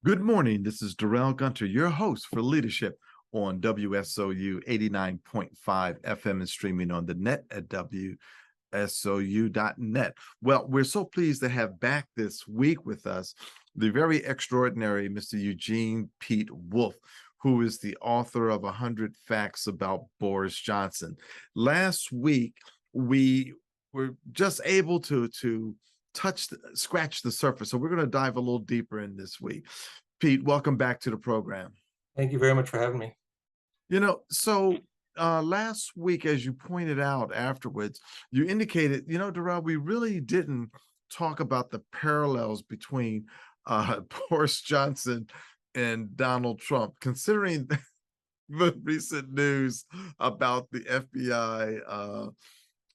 Good morning. This is Darrell Gunter, your host for Leadership on WSOU 89.5 FM and streaming on the net at WSOU.net. Well, we're so pleased to have back this week with us the very extraordinary Mr. Eugene Pete Wolfe, who is the author of 100 Facts About Boris Johnson. Last week, we were just able to scratch the surface. So we're going to dive a little deeper in this week. Pete, welcome back to the program. Thank you very much for having me. Last week, as you pointed out afterwards, you indicated, Darrell, we really didn't talk about the parallels between Boris Johnson and Donald Trump, considering the recent news about the FBI,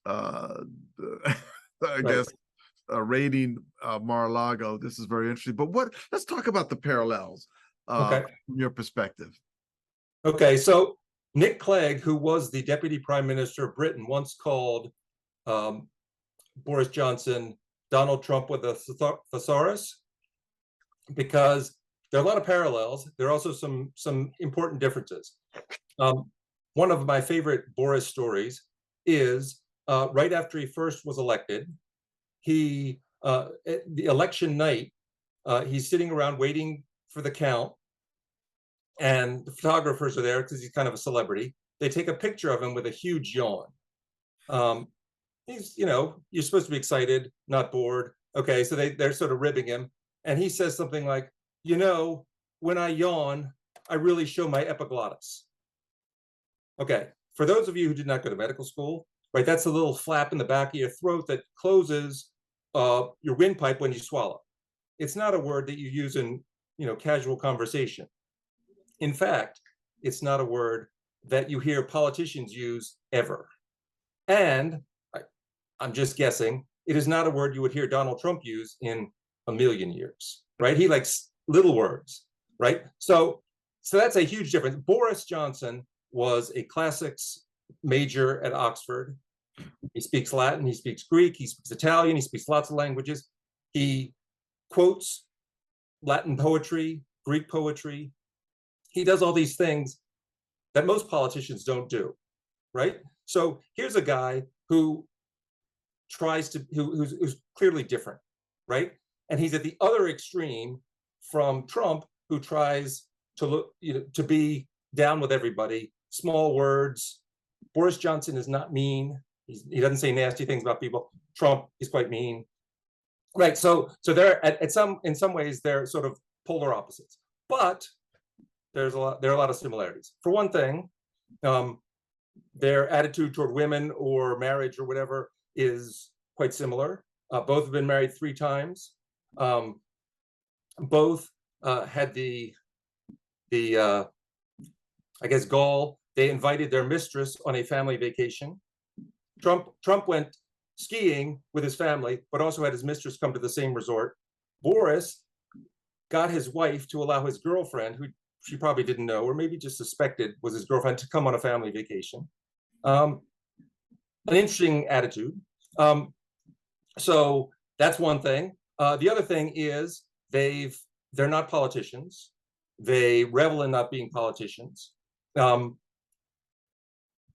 I guess, raiding Mar-a-Lago. This is very interesting. But let's talk about the parallels from your perspective. Okay, so Nick Clegg, who was the Deputy Prime Minister of Britain, once called Boris Johnson Donald Trump with a thesaurus, because there are a lot of parallels. There are also some important differences. One of my favorite Boris stories is right after he first was elected, the election night, he's sitting around waiting for the count, and the photographers are there because he's kind of a celebrity. They take a picture of him with a huge yawn. He's, you're supposed to be excited, not bored. Okay, so they're sort of ribbing him, and he says something like, when I yawn, I really show my epiglottis. Okay, for those of you who did not go to medical school, right, that's a little flap in the back of your throat that closes your windpipe when you swallow. It's not a word that you use in casual conversation. In fact, it's not a word that you hear politicians use ever. And I'm just guessing, it is not a word you would hear Donald Trump use in a million years, right? He likes little words, right? So that's a huge difference. Boris Johnson was a classics major at Oxford. He speaks Latin, he speaks Greek, he speaks Italian, he speaks lots of languages. He quotes Latin poetry, Greek poetry. He does all these things that most politicians don't do, right? So here's a guy who who's clearly different, right? And he's at the other extreme from Trump, who tries to look, to be down with everybody, small words. Boris Johnson is not mean. He doesn't say nasty things about people. Trump is quite mean, right? So they're in some ways they're sort of polar opposites, but there are a lot of similarities. For one thing, their attitude toward women or marriage or whatever is quite similar. Both have been married 3 times. Both had the I guess gall. They invited their mistress on a family vacation. Trump went skiing with his family, but also had his mistress come to the same resort. Boris got his wife to allow his girlfriend, who she probably didn't know, or maybe just suspected was his girlfriend, to come on a family vacation. An interesting attitude. So that's one thing. The other thing is they're not politicians. They revel in not being politicians.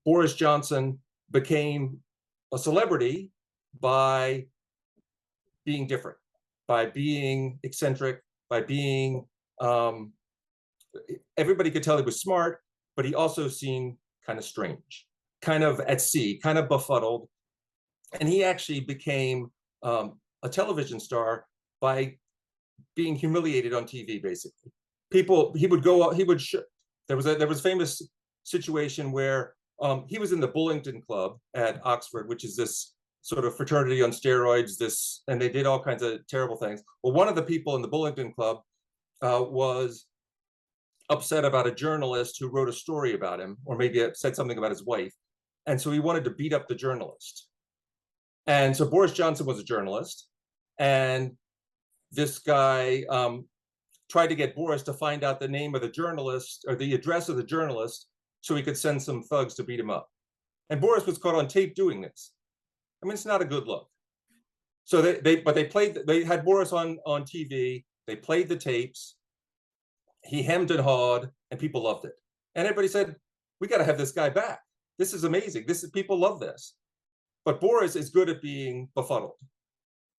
Boris Johnson became a celebrity by being different, by being eccentric, by being, everybody could tell he was smart, but he also seemed kind of strange, kind of at sea, kind of befuddled. And he actually became a television star by being humiliated on TV, basically. There was a famous situation where he was in the Bullingdon Club at Oxford, which is this sort of fraternity on steroids, and they did all kinds of terrible things. Well, one of the people in the Bullingdon Club was upset about a journalist who wrote a story about him, or maybe said something about his wife. And so he wanted to beat up the journalist. And so Boris Johnson was a journalist, and this guy tried to get Boris to find out the name of the journalist or the address of the journalist so he could send some thugs to beat him up. And Boris was caught on tape doing this. I mean, it's not a good look. So they had Boris on TV. They played the tapes. he hemmed and hawed, and people loved it. And everybody said, we got to have this guy back. This is amazing. People love this. But Boris is good at being befuddled,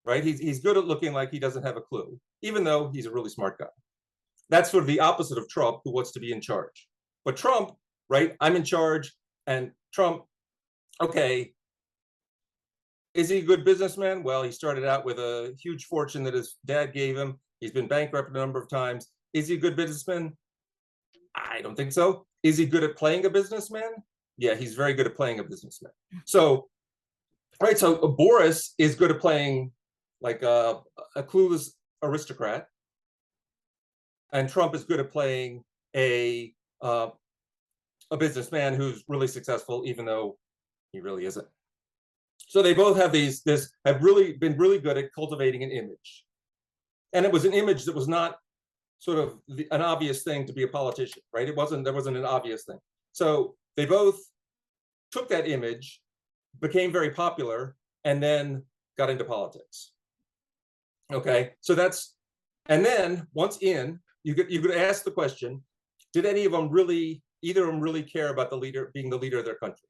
right? He's good at looking like he doesn't have a clue, even though he's a really smart guy. That's sort of the opposite of Trump, who wants to be in charge. But Trump, right? I'm in charge, and Trump, okay, is he a good businessman? Well, he started out with a huge fortune that his dad gave him. He's been bankrupt a number of times. Is he a good businessman? I don't think so. Is he good at playing a businessman? Yeah, he's very good at playing a businessman. So, right, so Boris is good at playing like a clueless aristocrat, and Trump is good at playing a businessman who's really successful, even though he really isn't. So they both have have really been really good at cultivating an image, and it was an image that was not sort of an obvious thing to be a politician, right? There wasn't an obvious thing. So they both took that image, became very popular, and then got into politics. Okay, so that's, and then once in, you could ask the question: did any of them really, either of them really care about being the leader of their country?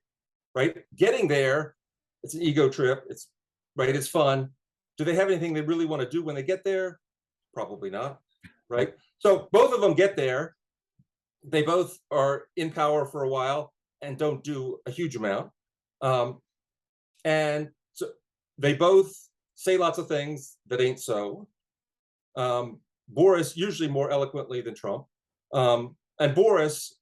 Right? Getting there, it's an ego trip. It's right. It's fun. Do they have anything they really want to do when they get there? Probably not. Right. So both of them get there. They both are in power for a while and don't do a huge amount. And so they both say lots of things that ain't so. Boris usually more eloquently than Trump. And Boris,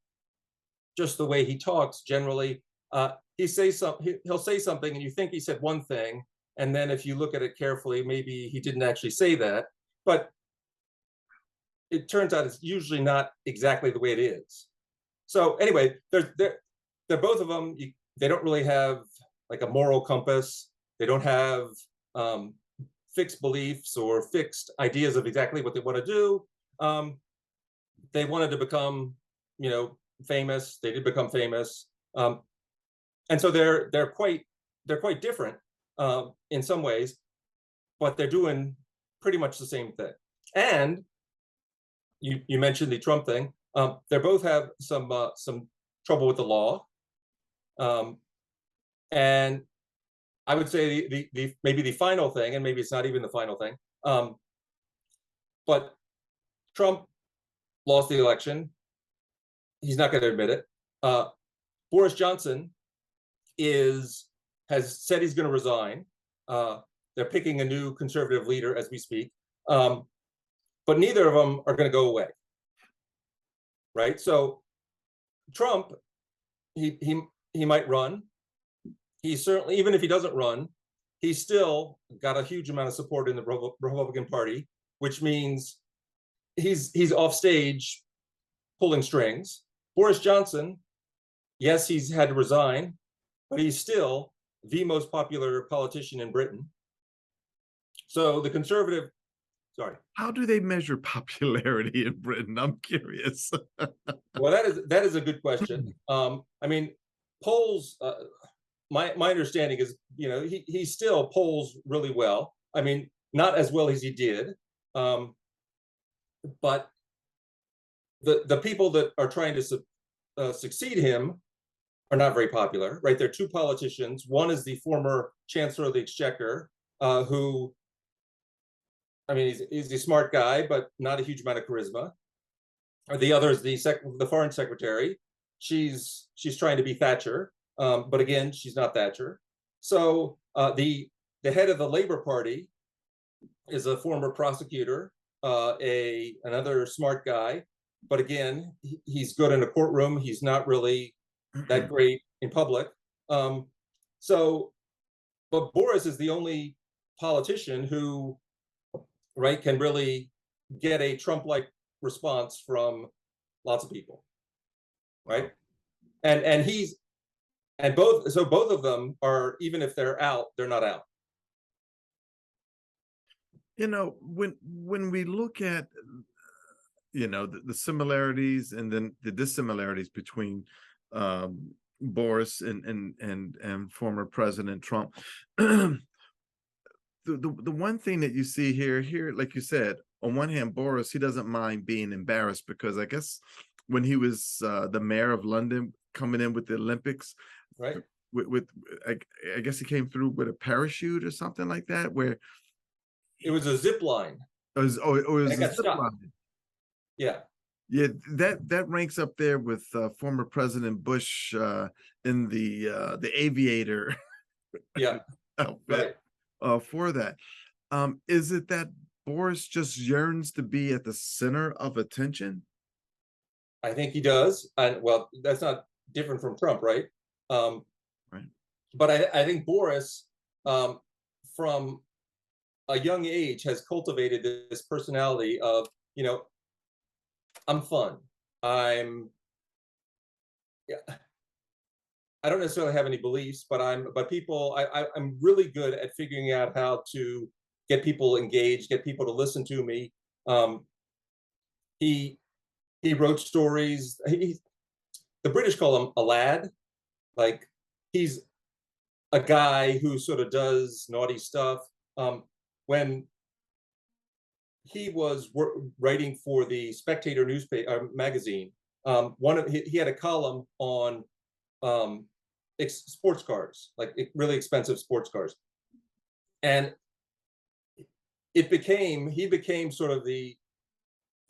just the way he talks generally, he'll say something and you think he said one thing, and then if you look at it carefully, maybe he didn't actually say that. But it turns out it's usually not exactly the way it is. So anyway, they're both of them. They don't really have like a moral compass. They don't have fixed beliefs or fixed ideas of exactly what they want to do. They wanted to become, famous. They did become famous, and so they're quite different in some ways, but they're doing pretty much the same thing. And you mentioned the Trump thing. They both have some trouble with the law, and I would say the maybe the final thing, and maybe it's not even the final thing, but Trump lost the election. He's not going to admit it. Boris Johnson has said he's going to resign. They're picking a new conservative leader as we speak. But neither of them are going to go away, right? So Trump, he might run. He certainly, even if he doesn't run, he's still got a huge amount of support in the Republican Party, which means he's off stage pulling strings. Boris Johnson, yes, he's had to resign, but he's still the most popular politician in Britain. So the conservative. Sorry. How do they measure popularity in Britain? I'm curious. Well, that is a good question. I mean, polls. My understanding is, he still polls really well. I mean, not as well as he did, but the people that are trying to succeed him are not very popular, right? There are two politicians. One is the former Chancellor of the Exchequer, who. I mean, he's a smart guy, but not a huge amount of charisma. Or the other is the foreign secretary. She's trying to be Thatcher, but again, she's not Thatcher. So the head of the Labour Party is a former prosecutor, another smart guy, but again, he's good in a courtroom. He's not really that great in public. But Boris is the only politician who, right, can really get a Trump-like response from lots of people, right? And both of them are, even if they're out, they're not out. When we look at the similarities and then the dissimilarities between Boris and former President Trump. The one thing that you see here, like you said, on one hand, Boris, he doesn't mind being embarrassed because I guess when he was the mayor of London coming in with the Olympics, right? with I guess he came through with a parachute or something like that, where It was a zip line. it was It a got zip stopped. line. Yeah. Yeah, that ranks up there with former President Bush in the aviator Yeah. outfit for that. Is it that Boris just yearns to be at the center of attention? I think he does. And well, that's not different from Trump, right? Um, Right. but I think Boris, from a young age, has cultivated this personality of, I'm fun. Yeah, I don't necessarily have any beliefs, but I'm really good at figuring out how to get people engaged, get people to listen to me. Um, he he wrote stories. The British call him a lad. Like, he's a guy who sort of does naughty stuff. When he was writing for the Spectator newspaper magazine, he had a column on sports cars, like really expensive sports cars, and he became sort of the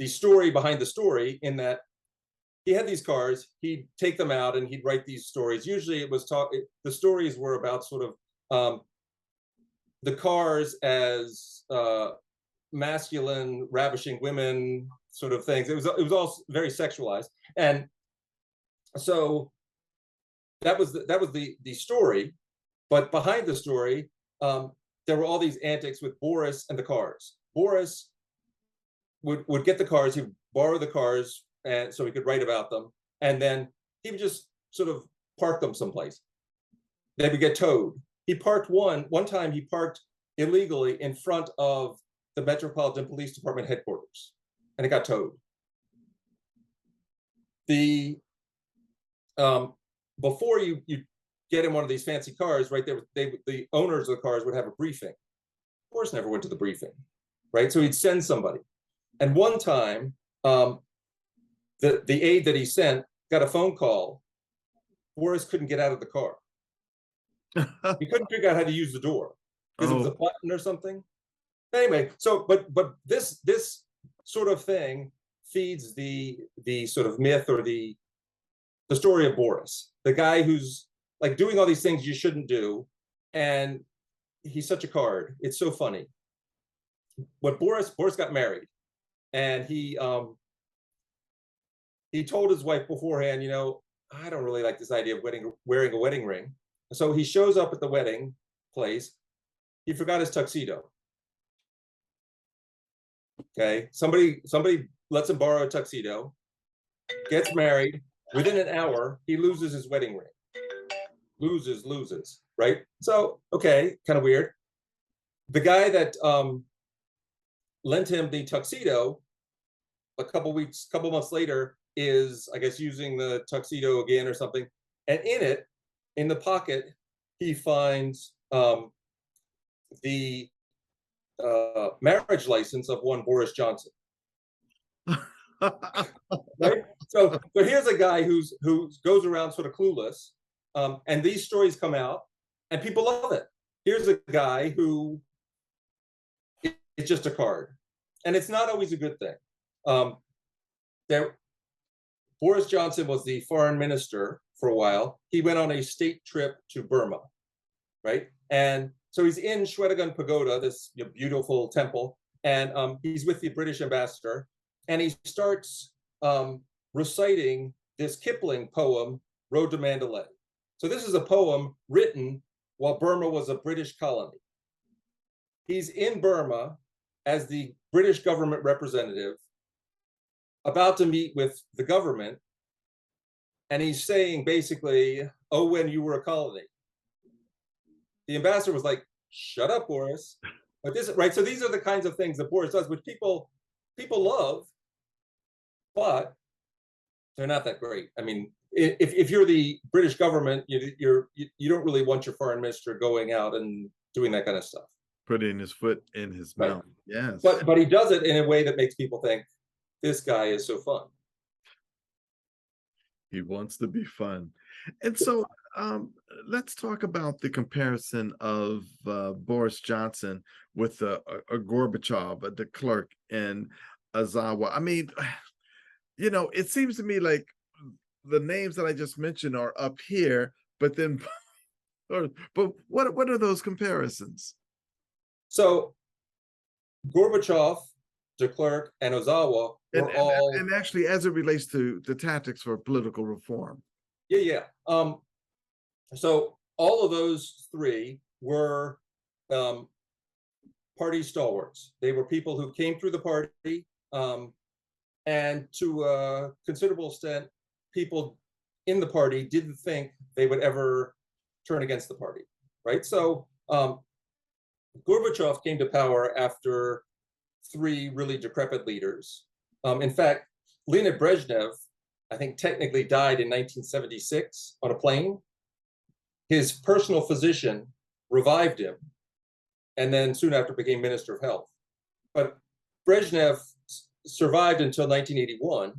story behind the story, in that he had these cars, he'd take them out and he'd write these stories. Usually the stories were about sort of the cars as masculine, ravishing women sort of things. It was all very sexualized. And so that was the story. But behind the story, there were all these antics with Boris and the cars. Boris would get the cars, he would borrow the cars, and so he could write about them, and then he would just sort of park them someplace. They would get towed. He parked one time he parked illegally in front of the Metropolitan Police Department headquarters, and it got towed. The Before you get in one of these fancy cars, right there, the owners of the cars would have a briefing. Of course, never went to the briefing, right? So he'd send somebody. And one time, the aide that he sent got a phone call. Boris couldn't get out of the car. He couldn't figure out how to use the door because it was a button or something. Anyway, so but this sort of thing feeds the sort of myth, or the story of Boris, the guy who's like doing all these things you shouldn't do, and he's such a card. It's so funny. When Boris got married, and he told his wife beforehand, I don't really like this idea of wearing a wedding ring. So he shows up at the wedding place. He forgot his tuxedo. Okay, somebody lets him borrow a tuxedo. Gets married. Within an hour, he loses his wedding ring. Loses, right? So, okay, kind of weird. The guy that lent him the tuxedo, a couple months later, is, I guess, using the tuxedo again or something. And in the pocket, he finds the marriage license of one Boris Johnson. Right? So here's a guy who goes around sort of clueless, and these stories come out, and people love it. Here's a guy who is just a card, and it's not always a good thing. Boris Johnson was the foreign minister for a while. He went on a state trip to Burma, right? And so he's in Shwedagon Pagoda, this beautiful temple, and he's with the British ambassador, and he starts reciting this Kipling poem, Road to Mandalay. So this is a poem written while Burma was a British colony. He's in Burma as the British government representative, about to meet with the government, and he's saying basically, oh, when you were a colony. The ambassador was like, shut up, Boris. But this, right? So these are the kinds of things that Boris does, which people love, but they're not that great. I mean, if you're the British government, you don't really want your foreign minister going out and doing that kind of stuff. putting his foot in his Right. mouth. Yes. But he does it in a way that makes people think this guy is so fun. He wants to be fun. And so let's talk about the comparison of Boris Johnson with a Gorbachev, the clerk in Ozawa. I mean, you know, it seems to me like the names that I just mentioned are up here, but then, but what are those comparisons? So Gorbachev, de Klerk, and Ozawa And, were and all and actually, as it relates to the tactics for political reform. yeah. So all of those three were party stalwarts. They were people who came through the party, and to a considerable extent, people in the party didn't think they would ever turn against the party, right? So Gorbachev came to power after three really decrepit leaders. In fact, Leonid Brezhnev, I think, technically died in 1976 on a plane. His personal physician revived him, and then soon after became Minister of Health. But Brezhnev survived until 1981,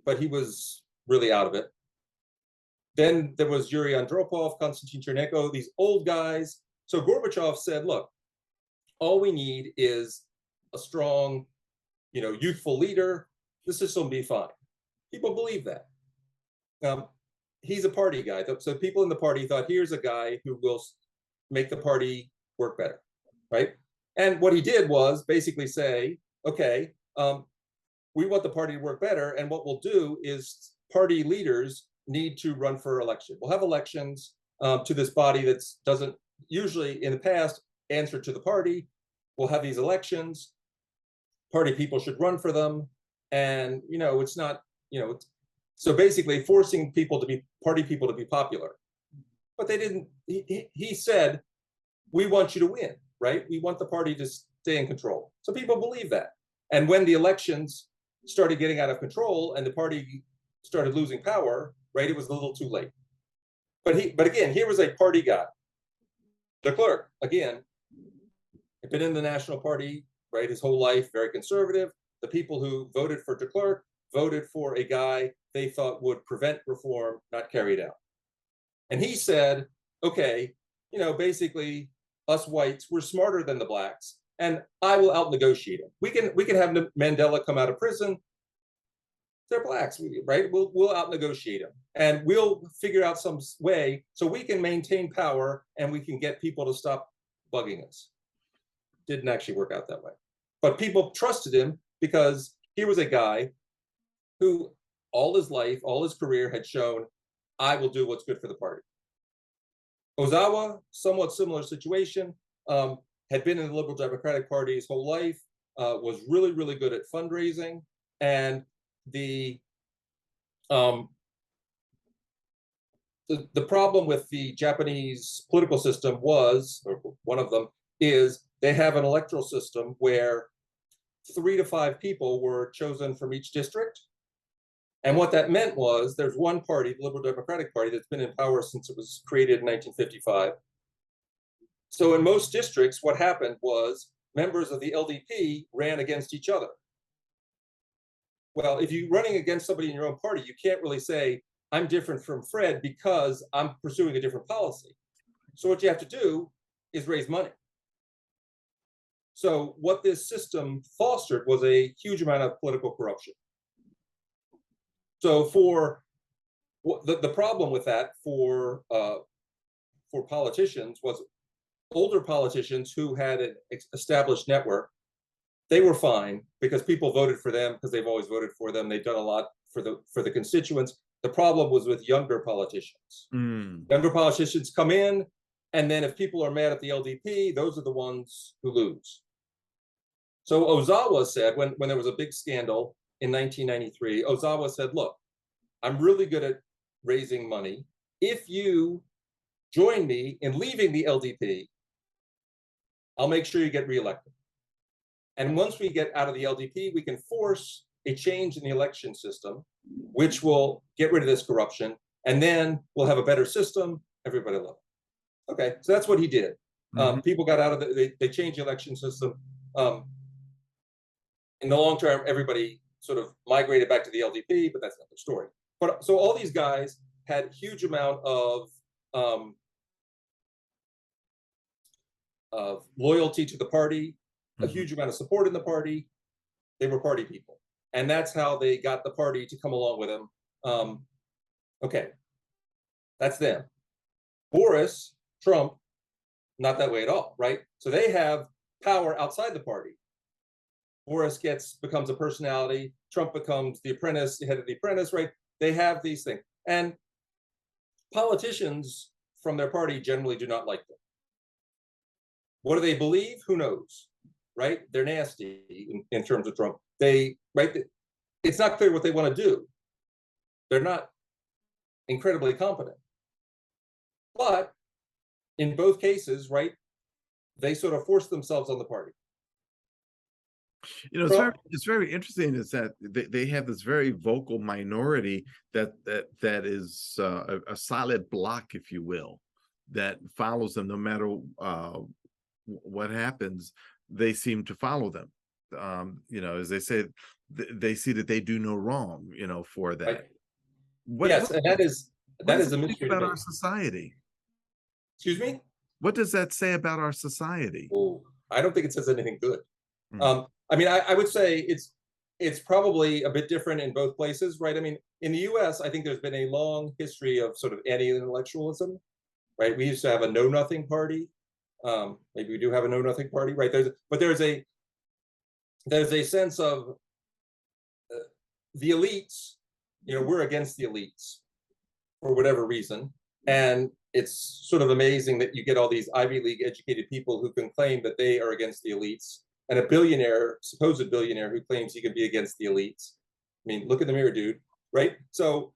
but he was really out of it. Then there was Yuri Andropov, Konstantin Chernenko, these old guys. So Gorbachev said, look, all we need is a strong, youthful leader. The system will be fine. People believe that. He's a party guy. So people in the party thought, here's a guy who will make the party work better, right? And what he did was basically say, okay, we want the party to work better. And what we'll do is party leaders need to run for election. We'll have elections to this body that doesn't usually in the past answer to the party. We'll have these elections. Party people should run for them. And, it's not, so basically forcing people to be party people to be popular. But they didn't, he said, we want you to win, right? We want the party to stay in control. So people believe that. And when the elections started getting out of control and the party started losing power, right, it was a little too late. But again, here was a party guy. De Klerk, again, had been in the National Party, right, his whole life, very conservative. The people who voted for de Klerk voted for a guy they thought would prevent reform, not carry it out. And he said, okay, basically us whites, we're smarter than the blacks, and I will out-negotiate him. We can have Mandela come out of prison. They're blacks, right? We'll out-negotiate him, and we'll figure out some way so we can maintain power and we can get people to stop bugging us. Didn't actually work out that way. But people trusted him because he was a guy who all his life, all his career had shown, I will do what's good for the party. Ozawa, somewhat similar situation, had been in the Liberal Democratic Party his whole life, was really, really good at fundraising. And the problem with the Japanese political system was, or one of them, is they have an electoral system where 3 to 5 people were chosen from each district. And what that meant was there's one party, the Liberal Democratic Party, that's been in power since it was created in 1955. So in most districts, what happened was members of the LDP ran against each other. Well, if you're running against somebody in your own party, you can't really say, I'm different from Fred because I'm pursuing a different policy. So what you have to do is raise money. So what this system fostered was a huge amount of political corruption. So for the problem with that for politicians was older politicians who had an established network, they were fine because people voted for them because they've always voted for them. They've done a lot for the constituents. The problem was with younger politicians. Younger politicians come in, and then if people are mad at the LDP, those are the ones who lose. So Ozawa said, when there was a big scandal in 1993, Ozawa said, look, I'm really good at raising money. If you join me in leaving the LDP, I'll make sure you get reelected. And once we get out of the LDP, we can force a change in the election system, which will get rid of this corruption. And then we'll have a better system. Everybody will love it. Okay, so that's what he did. Mhm. People got out of they changed the election system. Um, in the long term, everybody sort of migrated back to the LDP, but that's not the story. But so all these guys had huge amount um, of loyalty to the party, a Mhm. huge amount of support in the party. They were party people, and that's how they got the party to come along with them. Okay, that's them. Boris, Trump, not that way at all, right? So they have power outside the party. Boris becomes a personality. Trump becomes the apprentice, the head of the apprentice, right? They have these things, and politicians from their party generally do not like them. What do they believe? Who knows, right? They're nasty in terms of Trump. Right? It's not clear what they want to do. They're not incredibly competent, but in both cases, right, they sort of force themselves on the party. You know, Trump, it's very interesting is that they have this very vocal minority that is a solid block, if you will, that follows them no matter what happens. They seem to follow them. You know, as they say, they see that they do no wrong. You know, for that. right? What Yes, and what that does is it a think mystery to about me. our society? Excuse me? What does that say about our society? Oh, I don't think it says anything good. Mm, I mean, I would say it's probably a bit different in both places, right? I mean, in the U.S., I think there's been a long history of sort of anti-intellectualism, right? We used to have a know-nothing party. Maybe we do have a know-nothing party, right? But there's a sense of the elites. You know, we're against the elites for whatever reason, and it's sort of amazing that you get all these Ivy League educated people who can claim that they are against the elites, and a billionaire, supposed billionaire, who claims he can be against the elites. I mean, look in the mirror, dude. Right? So,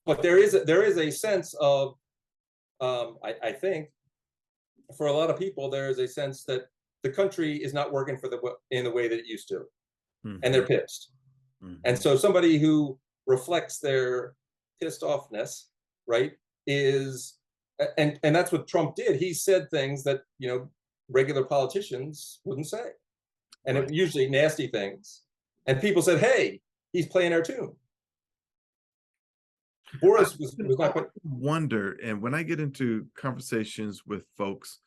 but there is a sense of, I think, for a lot of people, there is a sense that the country is not working in the way that it used to, and they're mhm, pissed. And mhm. so somebody who reflects their pissed offness, right, is and that's what Trump did. He said things that, you know, regular politicians wouldn't say, and Right. it usually nasty things. And people said, "Hey, he's playing our tune." I Boris often was I not often quite. wonder, and when I get into conversations with folks,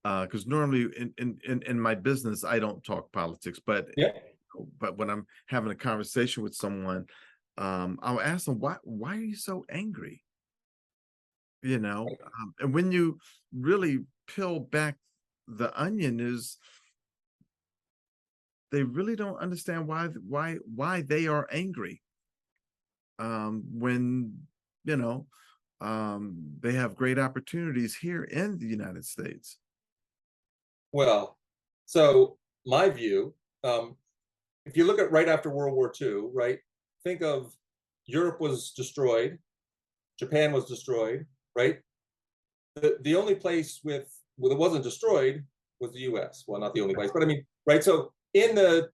because normally in my business, I don't talk politics, Yeah. but when I'm having a conversation with someone, I'll ask them, why are you so angry? You know, and when you really peel back the onion, is they really don't understand why they are angry, when you know they have great opportunities here in the United States. Well, so my view, if you look at right after World War II, right, think of Europe was destroyed, Japan was destroyed, right? The only place with it wasn't destroyed was the US. Well, not the only place, but I mean, right? So in the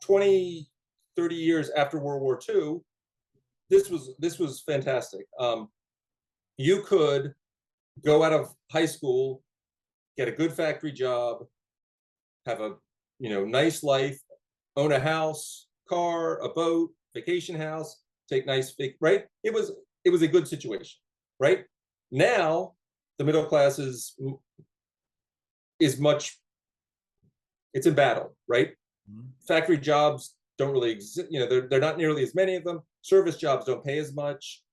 20, 30 years after World War II, this was fantastic. You could go out of high school, get a good factory job, have a, you know, nice life, own a house, car, a boat, vacation house, take nice right? It was a good situation, right? Now the middle class is much, it's in battle, right? Mhm. Factory jobs don't really exist, you know, they're not nearly as many of them. Service jobs don't pay as much.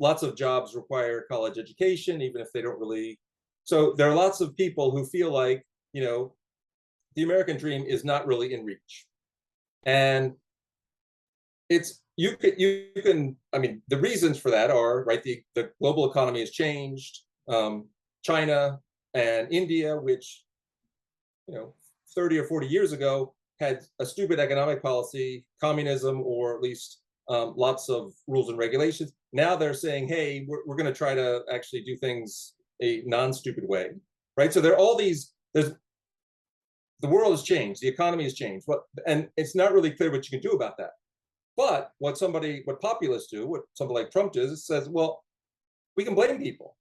Lots of jobs require college education, even if they don't really. So there are lots of people who feel like, you know, the American dream is not really in reach. And it's you can I mean, the reasons for that are, right, the global economy has changed. China and India, which, you know, 30 or 40 years ago had a stupid economic policy, communism, or at least lots of rules and regulations. Now they're saying, hey, we're going to try to actually do things a non-stupid way, right? So there are all these, the world has changed, the economy has changed, and it's not really clear what you can do about that. But what populists do, what somebody like Trump does, is says, well, we can blame people.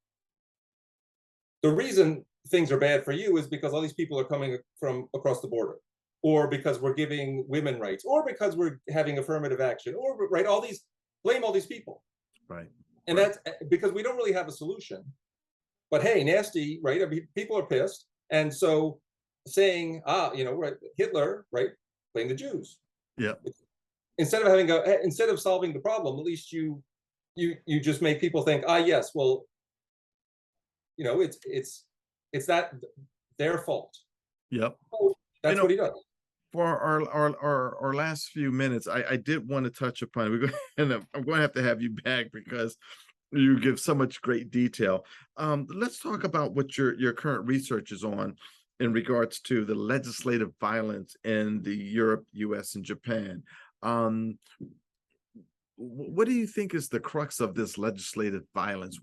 the reason things are bad for you is because all these people are coming from across the border, or because we're giving women rights, or because we're having affirmative action, or right, all these, blame all these people. Right. And Right. that's because we don't really have a solution. But hey, nasty, right? I mean, people are pissed. And so saying, right, Hitler, right, blame the Jews. Yeah. Instead of instead of solving the problem, at least you just make people think, yes, well, it's that their fault. Yep. So that's what he does. For our last few minutes, I did want to touch upon, and I'm going to have you back because you give so much great detail. Let's talk about what your current research is on in regards to the legislative violence in the Europe, US, and Japan. What do you think is the crux of this legislative violence?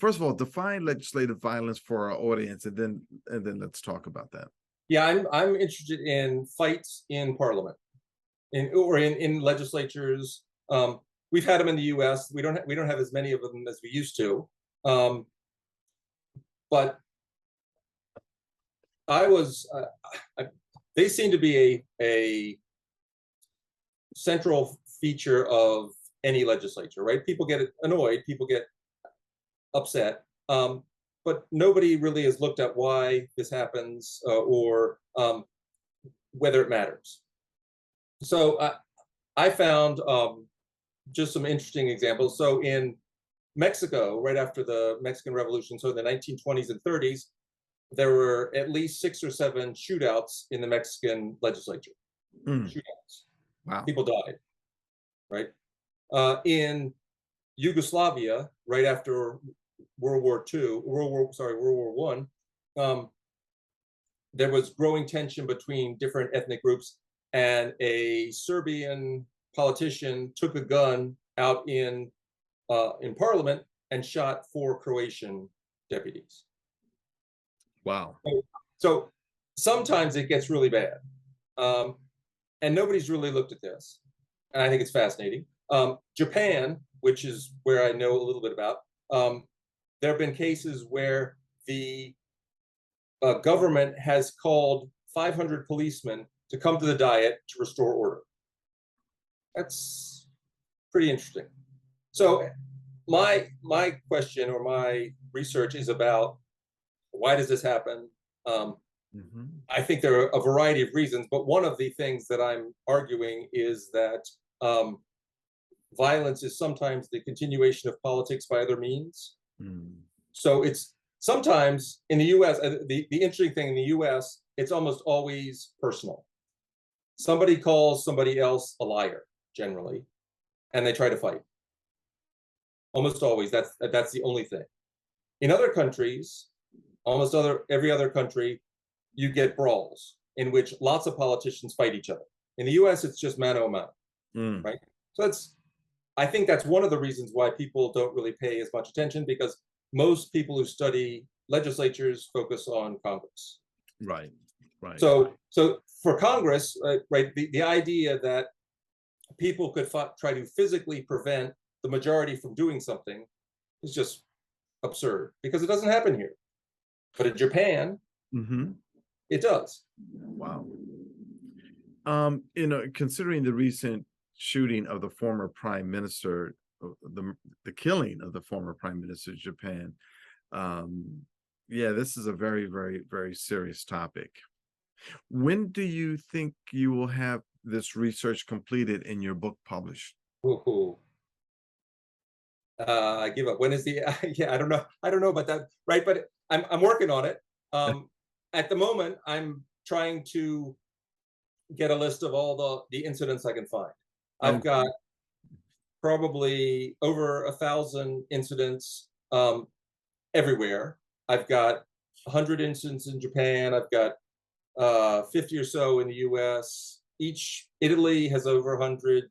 First of all, define legislative violence for our audience, and then let's talk about that. Yeah, I'm interested in fights in parliament, in legislatures. We've had them in the U.S. We don't have as many of them as we used to, but they seem to be a central feature of any legislature, right? People get annoyed, people get upset, but nobody really has looked at why this happens, or whether it matters. So I found just some interesting examples. So in Mexico, right after the Mexican Revolution, so in the 1920s and 30s, there were at least 6 or 7 shootouts in the Mexican legislature. Shootouts. Wow. People died, right? In Yugoslavia, right after World War I, there was growing tension between different ethnic groups, and a Serbian politician took a gun out in parliament and shot 4 Croatian deputies. Wow. So sometimes it gets really bad, and nobody's really looked at this, and I think it's fascinating. Japan, which is where I know a little bit about, there have been cases where the government has called 500 policemen to come to the Diet to restore order. That's pretty interesting. So my question, or my research, is about why does this happen? I think there are a variety of reasons, but one of the things that I'm arguing is that violence is sometimes the continuation of politics by other means. So it's sometimes in the US, the interesting thing in the US, it's almost always personal. Somebody calls somebody else a liar, generally, and they try to fight. Almost always, that's the only thing. In other countries, every other country, you get brawls in which lots of politicians fight each other. In the US, it's just mano a mano, right? So I think that's one of the reasons why people don't really pay as much attention, because most people who study legislatures focus on Congress. Right. So for Congress, right, the idea that people could try to physically prevent the majority from doing something is just absurd, because it doesn't happen here. But in Japan, it does. Wow. Considering the recent shooting of the former prime minister, the killing of the former prime minister of Japan, yeah, this is a very, very, very serious topic. When do you think you will have this research completed and your book published? I give up. When is the yeah, I don't know about that, right? But I'm working on it. At the moment, I'm trying to get a list of all the incidents I can find. I've got probably over 1,000 incidents everywhere. I've got 100 incidents in Japan. I've got 50 or so in the US. Italy has over 100.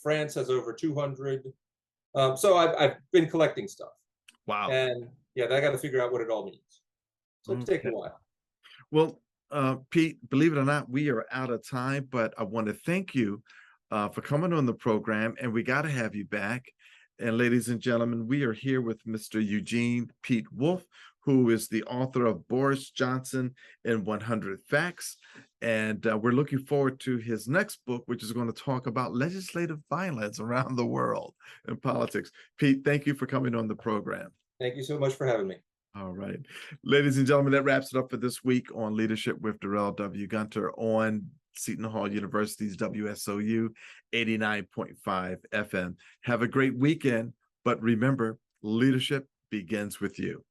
France has over 200. So I've been collecting stuff. Wow. And yeah, I got to figure out what it all means. So it's taking a while. Well, Pete, believe it or not, we are out of time, but I want to thank you for coming on the program, and we got to have you back. And ladies and gentlemen, we are here with Mr. Eugene Pete Wolfe, who is the author of Boris Johnson in 100 Facts. And we're looking forward to his next book, which is going to talk about legislative violence around the world and politics. Pete, thank you for coming on the program. Thank you so much for having me. All right. Ladies and gentlemen, that wraps it up for this week on Leadership with Darrell W. Gunter on Seton Hall University's WSOU 89.5 FM. Have a great weekend, but remember, leadership begins with you.